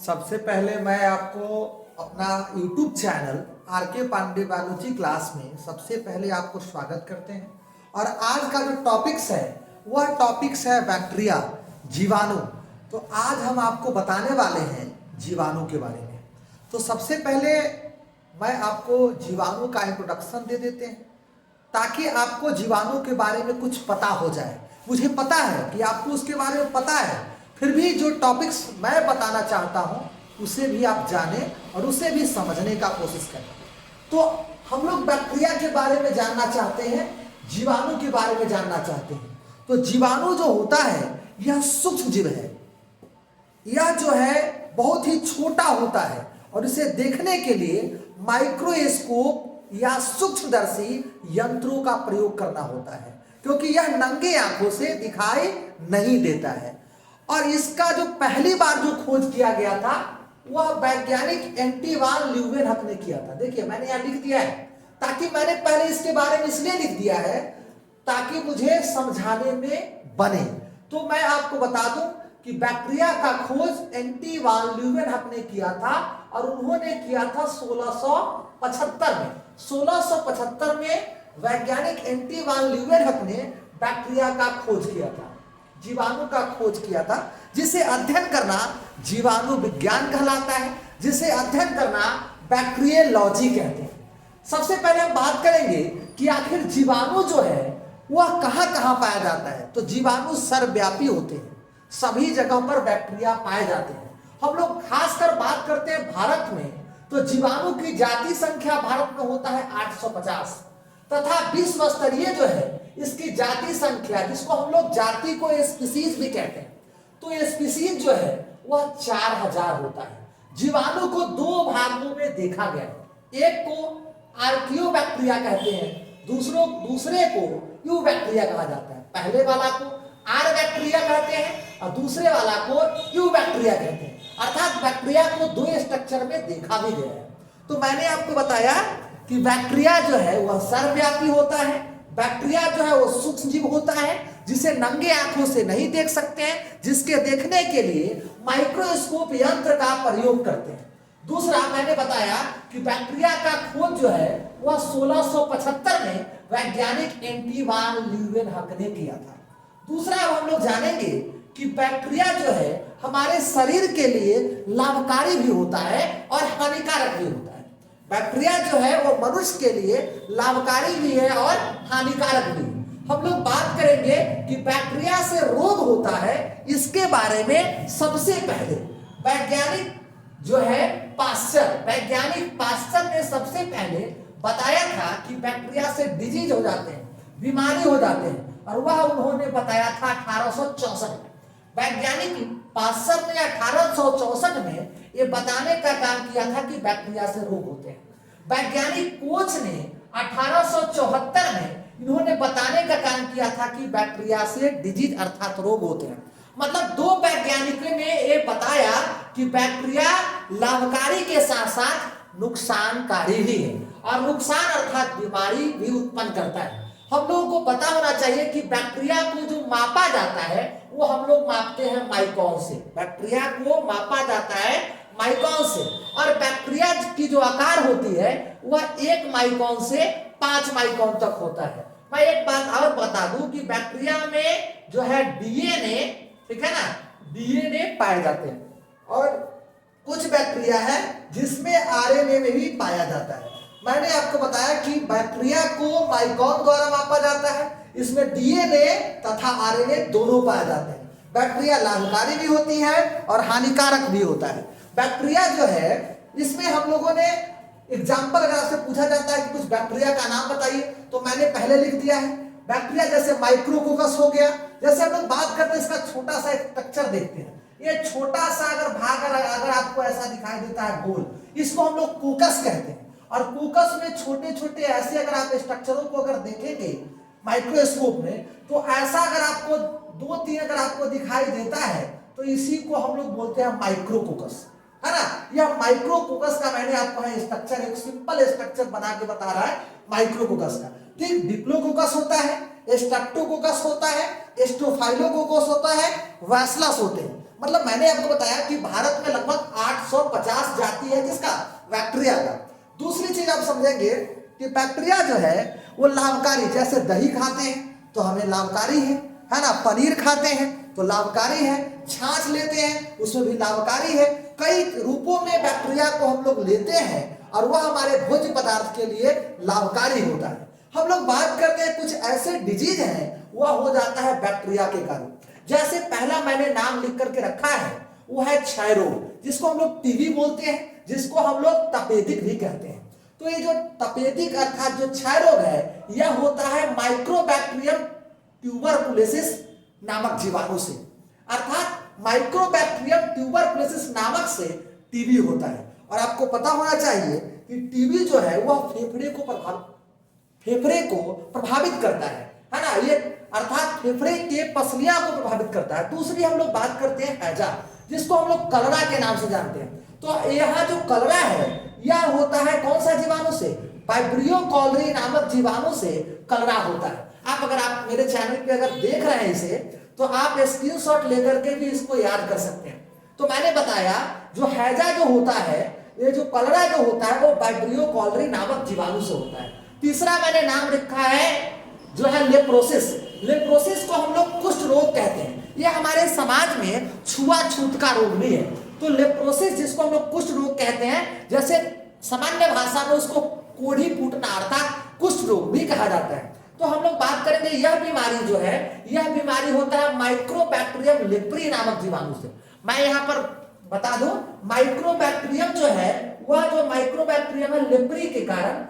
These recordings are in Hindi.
सबसे पहले मैं आपको अपना YouTube चैनल आर के पांडे बायोलॉजी क्लास में सबसे पहले आपको स्वागत करते हैं। और आज का जो टॉपिक्स है वह टॉपिक्स है बैक्टीरिया, जीवाणु। तो आज हम आपको बताने वाले हैं जीवाणु के बारे में। तो सबसे पहले मैं आपको जीवाणु का इंट्रोडक्शन दे देते हैं ताकि आपको जीवाणु के बारे में कुछ पता हो जाए। मुझे पता है कि आपको उसके बारे में पता है, फिर भी जो टॉपिक्स मैं बताना चाहता हूँ उसे भी आप जानें और उसे भी समझने का कोशिश करें। तो हम लोग बैक्टीरिया के बारे में जानना चाहते हैं, जीवाणु के बारे में जानना चाहते हैं। तो जीवाणु जो होता है यह सूक्ष्म जीव है। यह जो है बहुत ही छोटा होता है और इसे देखने के लिए माइक्रोस्कोप या सूक्ष्मदर्शी यंत्रों का प्रयोग करना होता है, क्योंकि यह नंगे आंखों से दिखाई नहीं देता है। और इसका जो पहली बार जो खोज किया गया था वह वैज्ञानिक एंटोइन ल्यूवेनहक ने किया था। देखिए मैंने यहां लिख दिया है, ताकि मैंने पहले इसके बारे में इसलिए लिख दिया है ताकि मुझे समझाने में बने। तो मैं आपको बता दूं कि बैक्टीरिया का खोज एंटोइन ल्यूवेनहक ने किया था और उन्होंने किया था 1675 में। 1675 में वैज्ञानिक एंटोइन ल्यूवेनहक ने बैक्टीरिया का खोज किया था, जीवाणु का खोज किया था, जिसे अध्ययन करना जीवाणु विज्ञान कहलाता है, जिसे अध्ययन करना बैक्टीरियोलॉजी कहते हैं। सबसे पहले हम बात करेंगे कि आखिर जीवाणु जो है वह कहां कहां पाया जाता है। तो जीवाणु सर्वव्यापी होते हैं, सभी जगह पर बैक्टीरिया पाए जाते हैं। हम लोग खासकर बात करते हैं भारत में, तो जीवाणु की जाति संख्या भारत में होता है 850 तथा विश्व स्तरीय जो है इसकी जाति संख्या, जिसको हम लोग जाति को स्पीसीज भी कहते हैं, तो स्पीसीज जो है वह 4000 होता है। जीवाणु को दो भागों में देखा गया है, एक को आर्कियोबैक्टीरिया कहते हैं, दूसरे को यूबैक्टीरिया कहा जाता है। पहले वाला को आर बैक्टीरिया कहते हैं और दूसरे वाला को यूबैक्टीरिया कहते हैं। अर्थात बैक्टीरिया को दो स्ट्रक्चर में देखा भी गया है। तो मैंने आपको बताया कि बैक्टीरिया जो है वह सर्वव्यापी होता है। बैक्टीरिया जो है वो सूक्ष्म जीव होता है जिसे नंगे आंखों से नहीं देख सकते हैं, जिसके देखने के लिए माइक्रोस्कोप यंत्र का प्रयोग करते हैं। दूसरा मैंने बताया कि बैक्टीरिया का खोज जो है वह 1675 में वैज्ञानिक एंटोइन ल्यूवेनहक ने किया था। दूसरा हम लोग जानेंगे कि बैक्टीरिया जो है हमारे शरीर के लिए लाभकारी भी होता है और हानिकारक भी होता है। बैक्टीरिया जो है वो मनुष्य के लिए लाभकारी भी है और हानिकारक भी। हम लोग बात करेंगे कि बैक्टीरिया से रोग होता है, इसके बारे में सबसे पहले वैज्ञानिक जो है वैज्ञानिक पाश्चर ने सबसे पहले बताया था कि बैक्टीरिया से डिजीज हो जाते हैं, बीमारी हो जाते हैं, और वह उन्होंने बताया था 1864 में। वैज्ञानिक पाश्चर ने 1864 में ये बताने का काम किया था कि बैक्टीरिया से रोग होते हैं। वैज्ञानिक कोच ने 1874 में इन्होंने बताने का काम किया था कि बैक्टीरिया से डिजीज अर्थात रोग होते हैं। मतलब दो वैज्ञानिकों ने ये बताया कि बैक्टीरिया लाभकारी के साथ साथ नुकसानकारी भी है, और नुकसान अर्थात बीमारी भी उत्पन्न करता है। हम लोगों को पता होना चाहिए कि बैक्टीरिया को जो मापा जाता है वो हम लोग मापते हैं माइक्रोन से। बैक्टीरिया को मापा जाता है माइक्रोन से, और बैक्टीरिया की जो आकार होती है वह 1 माइक्रोन से 5 माइक्रोन तक होता है। मैं एक बात और बता दूं कि बैक्टीरिया में जो है डीएनए, ठीक है ना, डीएनए पाए जाते हैं, और कुछ बैक्टीरिया है जिसमें आरएनए में भी पाया जाता है। मैंने आपको बताया कि बैक्टीरिया को माइक्रोन द्वारा मापा जाता है, इसमें डीएनए तथा आरएनए दोनों पाए जाते हैं। बैक्टीरिया लाभकारी भी होती है और हानिकारक भी होता है। बैक्टीरिया जो है इसमें हम लोगों ने एग्जाम्पल अगर आपसे पूछा जाता है कि कुछ बैक्टीरिया का नाम बताइए, तो मैंने पहले लिख दिया है। बैक्टीरिया जैसे माइक्रोकोकस हो गया, जैसे हम लोग बात करते हैं इसका छोटा सा एक स्ट्रक्चर देखते हैं, ये छोटा सा अगर भाग अगर आपको ऐसा दिखाई देता है गोल, इसको हम लोग कोकस कहते हैं। और कोकस में छोटे छोटे ऐसे अगर आप स्ट्रक्चरों को अगर देखेंगे माइक्रोस्कोप में, तो ऐसा अगर आपको 2-3 अगर आपको दिखाई देता है तो इसी को हम लोग बोलते हैं माइक्रोकोकस, है ना। यह माइक्रोकोकस का मैंने आपको स्ट्रक्चर, एक सिंपल स्ट्रक्चर बना के बता रहा है माइक्रोकोकस का। ठीक, डिप्लोकोकस होता है, स्ट्रेप्टोकोकस होता है, स्टोफाइलोकोकस होता है, वैसिलस होते हैं। मतलब मैंने आपको बताया कि भारत में लगभग 850 जाति है किसका, बैक्टीरिया का। दूसरी चीज आप समझेंगे कि बैक्टीरिया जो है वो लाभकारी, जैसे दही खाते हैं तो हमें लाभकारी है ना, पनीर खाते हैं तो लाभकारी है, छाछ लेते हैं उसमें भी लाभकारी है। कई रूपों में बैक्टीरिया को हम लोग लेते हैं और वह हमारे भोज्य पदार्थ के लिए लाभकारी होता है। हम लोग बात करते हैं कुछ ऐसे डिजीज हैं वह हो जाता है बैक्टीरिया के कारण। जैसे पहला मैंने नाम लिख करके रखा है वो है क्षय रोग, जिसको हम लोग टीबी बोलते हैं, जिसको हम लोग तपेदिक भी कहते हैं। तो ये जो तपेदिक अर्थात जो क्षय रोग है यह होता है माइक्रोबैक्टीरियम ट्यूबरकुलोसिस नामक जीवाणु से, अर्थात माइक्रोबैक्टीरियम ट्यूबरकुलोसिस नामक से टीबी होता है। और आपको पता होना चाहिए कि टीबी जो है वह फेफड़े को प्रभावित करता है ना, ये अर्थात फेफड़े के पसलियां को प्रभावित करता है। दूसरी हम लोग बात करते हैं हैजा, जिसको हम लोग कलरा के नाम से जानते हैं। तो यहाँ जो कलरा है यह होता है कौन सा जीवाणु से, वाइब्रियो कॉलरी नामक जीवाणु से कलरा होता है। अगर आप मेरे चैनल पे अगर देख रहे हैं इसे तो आप स्क्रीनशॉट लेकर के भी इसको याद कर सकते हैं। तो मैंने बताया जो हैजा जो होता है, ये जो कलरा जो होता है वो वाइब्रियो कॉलरी नामक जीवाणु से होता है। तीसरा मैंने नाम रखा है जो है लेप्रोसिस। लेप्रोसिस को हम लोग कुष्ठ रोग कहते हैं। ये हमारे समाज में छुआछूत का रोग भी है। तो लेप्रोसिस जिसको हम लोग कुष्ठ रोग कहते हैं, जैसे सामान्य भाषा में उसको कोढ़ी फूटना अर्थात कुष्ठ रोग भी कहा जाता है। तो हम लोग बात करेंगे यह बीमारी जो है, यह बीमारी होता है माइक्रोबैक्टीरियम लेप्री नामक जीवाणु से। मैं यहाँ पर बता दूं, माइक्रोबैक्टीरियम जो है वह जो माइक्रोबैक्टीरियम है लेप्री के कारण,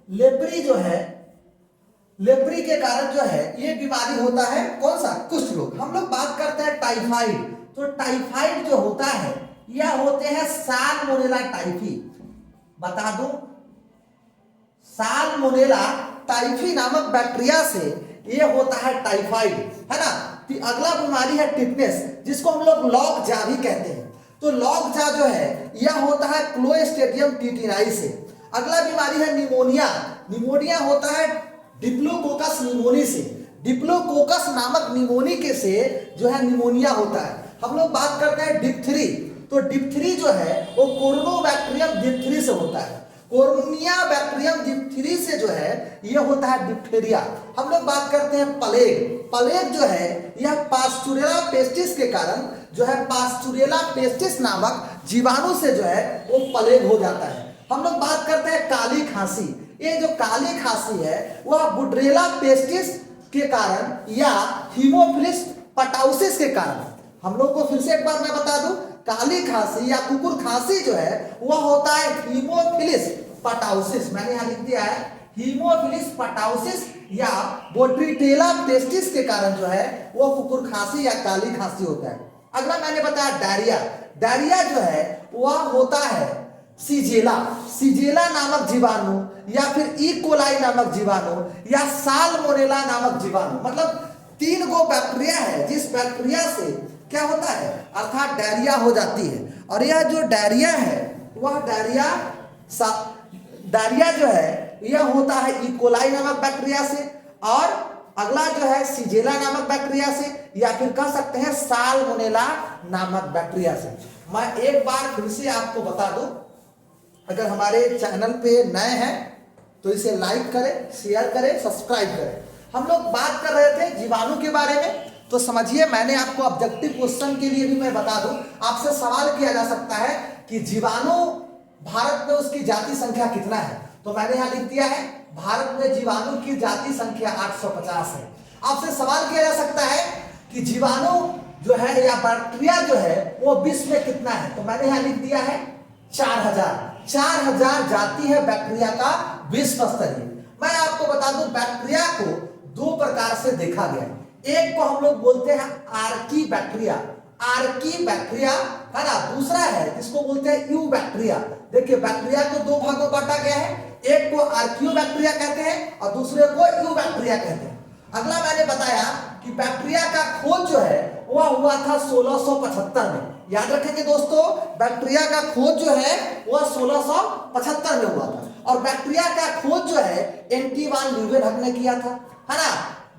लेप्री के कारण जो है ये बीमारी होता है कौन सा, कुष्ठ रोग। हम लोग बात करते हैं टाइफाइड। तो टाइफाइड जो होता है यह होते हैं साल्मोनेला टाइफी। बता दूं, साल्मोनेला टाइफी नामक बैक्टीरिया से ये होता है टाइफाइड, है ना। अगला बीमारी है टिटनेस, जिसको हम लोग लॉक जा भी कहते हैं। तो लॉक जा जो है यह होता है क्लोस्ट्रीडियम टिटिनाई से। अगला बीमारी है निमोनिया। निमोनिया होता है डिप्लोकोकस निमोनी से। डिप्लोकोकस नामक निमोनी के से जो है निमोनिया होता है। हम लोग बात करते हैं डिप्थरी। तो डिप्थरी जो है वो कोरोनोबैक्टीरियम डिप्थरी से होता है। कोरोनिया बैक्टीरियम डिप्थरी से जो है यह होता है डिप्थेरिया। हम लोग बात करते हैं प्लेग। प्लेग जो है यह पास्चुरेला पेस्टिस के कारण जो है पास्चुरेला पेस्टिस नामक जीवाणु से जो है वो प्लेग हो जाता है। हम लोग बात करते हैं काली खांसी। ये जो काली खांसी है वह बुड्रेला पेस्टिस के कारण या हीमोफिलिस पटाउसिस के कारण। हम लोग को फिर से एक बार मैं बता दूं, काली खांसी या कुकुर खांसी जो है वह होता है हीमोफिलिस पटाउसिस। मैंने यहां लिख दिया है हीमोफिलिस पटाउसिस या बोट्रिटेला पेस्टिस के कारण जो है वो कुकुर खांसी या काली खांसी होता है। अगला मैंने बताया डायरिया। डायरिया जो है वह होता है सीजेला नामक जीवाणु या फिर ई कोलाई नामक जीवाणु या साल्मोनेला नामक जीवाणु। मतलब 3 गो बैक्टीरिया है जिस बैक्टीरिया से क्या होता है अर्थात डायरिया हो जाती है। और यह जो डायरिया है वह डायरिया जो है यह होता है ई कोलाई नामक बैक्टीरिया से, और अगला जो है सीजेला नामक बैक्टीरिया से, या फिर कह सकते हैं साल्मोनेला नामक बैक्टीरिया से। मैं एक बार फिर से आपको बता दूं, अगर हमारे चैनल पे नए हैं तो इसे लाइक करें, शेयर करें, सब्सक्राइब करें। हम लोग बात कर रहे थे जीवाणु के बारे में। तो समझिए, मैंने आपको ऑब्जेक्टिव क्वेश्चन के लिए भी मैं बता दूं, आपसे सवाल किया जा सकता है कि जीवाणु भारत में उसकी जाति संख्या कितना है। तो मैंने यहाँ लिख दिया है भारत में जीवाणु की जाति संख्या 850 है। आपसे सवाल किया जा सकता है कि जीवाणु जो है या बैक्टीरिया जो है वो विश्व में कितना है। तो मैंने यहाँ लिख दिया है 4000 जाति है बैक्टीरिया का विश्व स्तरीय। मैं आपको बता दूं बैक्टीरिया को 2 प्रकार से देखा गया। एक को हम लोग बोलते हैं आर्की बैक्टीरिया है ना। दूसरा है जिसको बोलते हैं यू बैक्टीरिया। देखिए बैक्टीरिया को 2 भागों बांटा गया है, एक को आर्कियो बैक्टीरिया कहते हैं और दूसरे को यू बैक्टीरिया कहते हैं। अगला मैंने बताया कि बैक्टीरिया का खोज जो है वह हुआ था 1675 में। याद रखेंगे दोस्तों, बैक्टीरिया का खोज जो है वह 1675 में हुआ था। और बैक्टीरिया का खोज जो है एंटी वान ल्यूवेनहक ने किया था, है ना।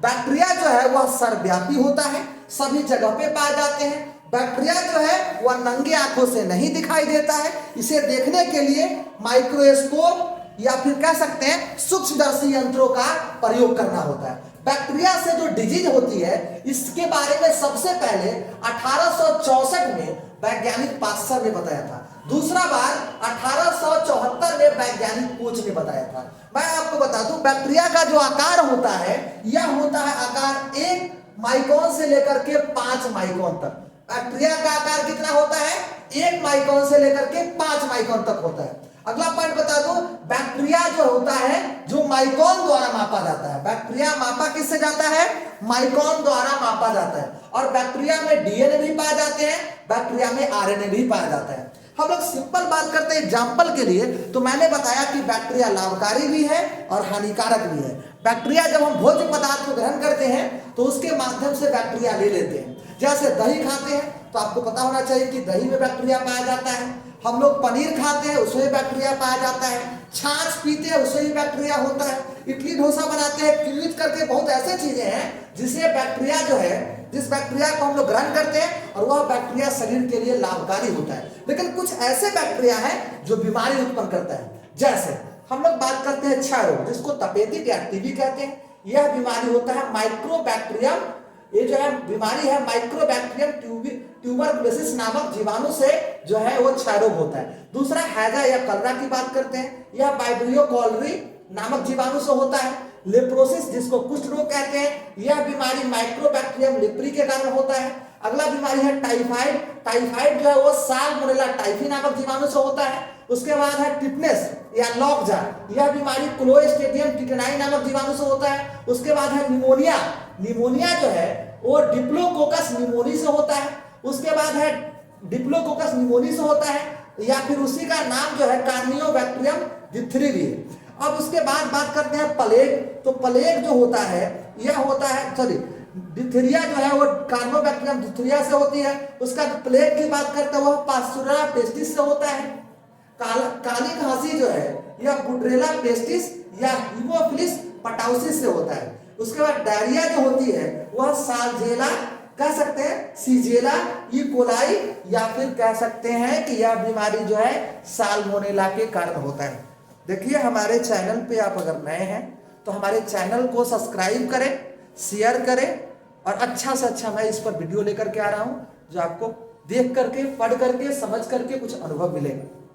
बैक्टीरिया जो है वह सर्वव्यापी होता है, सभी जगह पे पाए जाते हैं। बैक्टीरिया जो है वह नंगे आंखों से नहीं दिखाई देता है, इसे देखने के लिए माइक्रोस्कोप या फिर कह सकते हैं सूक्ष्मदर्शी यंत्रों का प्रयोग करना होता है। बैक्टीरिया से जो डिजीज होती है इसके बारे में सबसे पहले 1864 में वैज्ञानिक पास्चर ने बताया था। दूसरा बार 1874 में वैज्ञानिक कोच ने बताया था। मैं आपको बता दूं बैक्टीरिया का जो आकार होता है यह होता है आकार 1 माइक्रोन से लेकर के 5 माइक्रोन तक। बैक्टीरिया का आकार कितना होता है? 1 माइक्रोन से लेकर के 5 माइक्रोन तक होता है। अगला पॉइंट बता दो, बैक्टीरिया जो होता है जो माइक्रोन द्वारा मापा जाता है। बैक्टीरिया मापा किससे जाता है? माइक्रोन द्वारा मापा जाता है। और बैक्टीरिया में डीएनए भी पाए जाते हैं, बैक्टीरिया में आरएनए भी पाया जाता है। हम लोग सिंपल बात करते हैं एग्जाम्पल के लिए, तो मैंने बताया कि बैक्टीरिया लाभकारी भी है और हानिकारक भी है। बैक्टीरिया जब हम भोज्य पदार्थ को ग्रहण करते हैं तो उसके माध्यम से बैक्टीरिया ले लेते हैं। जैसे दही खाते हैं तो आपको पता होना चाहिए कि दही में बैक्टीरिया पाया जाता है। हम लोग पनीर खाते हैं उसमें बैक्टीरिया पाया जाता है। छाछ पीते हैं उसमें भी बैक्टीरिया होता है। इडली डोसा बनाते हैं, किण्वित करके बहुत ऐसे चीजें हैं जिससे बैक्टीरिया जो है, जिस बैक्टीरिया को हम लोग ग्रहण करते हैं और वह बैक्टीरिया शरीर के लिए लाभकारी होता है। लेकिन कुछ ऐसे बैक्टीरिया हैं जो बीमारी उत्पन्न करता है। जैसे हम लोग बात करते हैं क्षय रोग, जिसको तपेदिक या टीबी कहते हैं। यह बीमारी होता है माइक्रोबैक्टीरियम, ये जो है बीमारी है माइक्रोबैक्टीरियम ट्यूबरकुलोसिस नामक जीवाणु से जो है वो क्षय रोग होता है। दूसरा हैजा या कलरा की बात करते हैं, यह वाइब्रियो कॉलरी नामक जीवाणु से होता है। लेप्रोसिस जिसको कुष्ठ रोग कहते हैं, यह बीमारी माइक्रोबैक्टीरियम लेप्री के कारण होता है। अगला बीमारी है टाइफाइड। टाइफाइड जो है वो साल्मोनेला टाइफी नामक जीवाणु से होता है। उसके बाद है टिटनेस या लॉकजा, यह बीमारी क्लोस्ट्रीडियम टिटेनाई नामक जीवाणु से होता है। उसके बाद है निमोनिया। निमोनिया जो है वो डिप्लोकोकस निमोनी से होता है। उसके बाद है डिप्लोकोकस निमोनी से होता है, या फिर उसी का नाम जो है कार्नियोबैक्टीरियम डिप्थेरिया है। अब उसके बाद बात करते हैं प्लेग। तो प्लेग जो होता है यह होता है, सॉरी, डिप्थेरिया जो है वो कार्नियोबैक्टीरियम डिप्थेरिया से होती है। उसका प्लेग की बात करते हैं वह पास्चुरेला पेस्टिस से होता है। काली खांसी जो है यह बुड्रेला पेस्टिस या हीमोफिलिस पटाउसिस से होता है। उसके बाद डायरिया जो होती है वह साल्जेला कह सकते हैं, सीजेला ई कोलाई, या फिर कह सकते हैं कि यह बीमारी जो है साल्मोनेला के कारण होता है। देखिए हमारे चैनल पे आप अगर नए हैं तो हमारे चैनल को सब्सक्राइब करें, शेयर करें, और अच्छा से अच्छा मैं इस पर वीडियो लेकर के आ रहा हूं जो आपको देख करके, पढ़ करके, समझ करके कुछ अनुभव मिलेगा।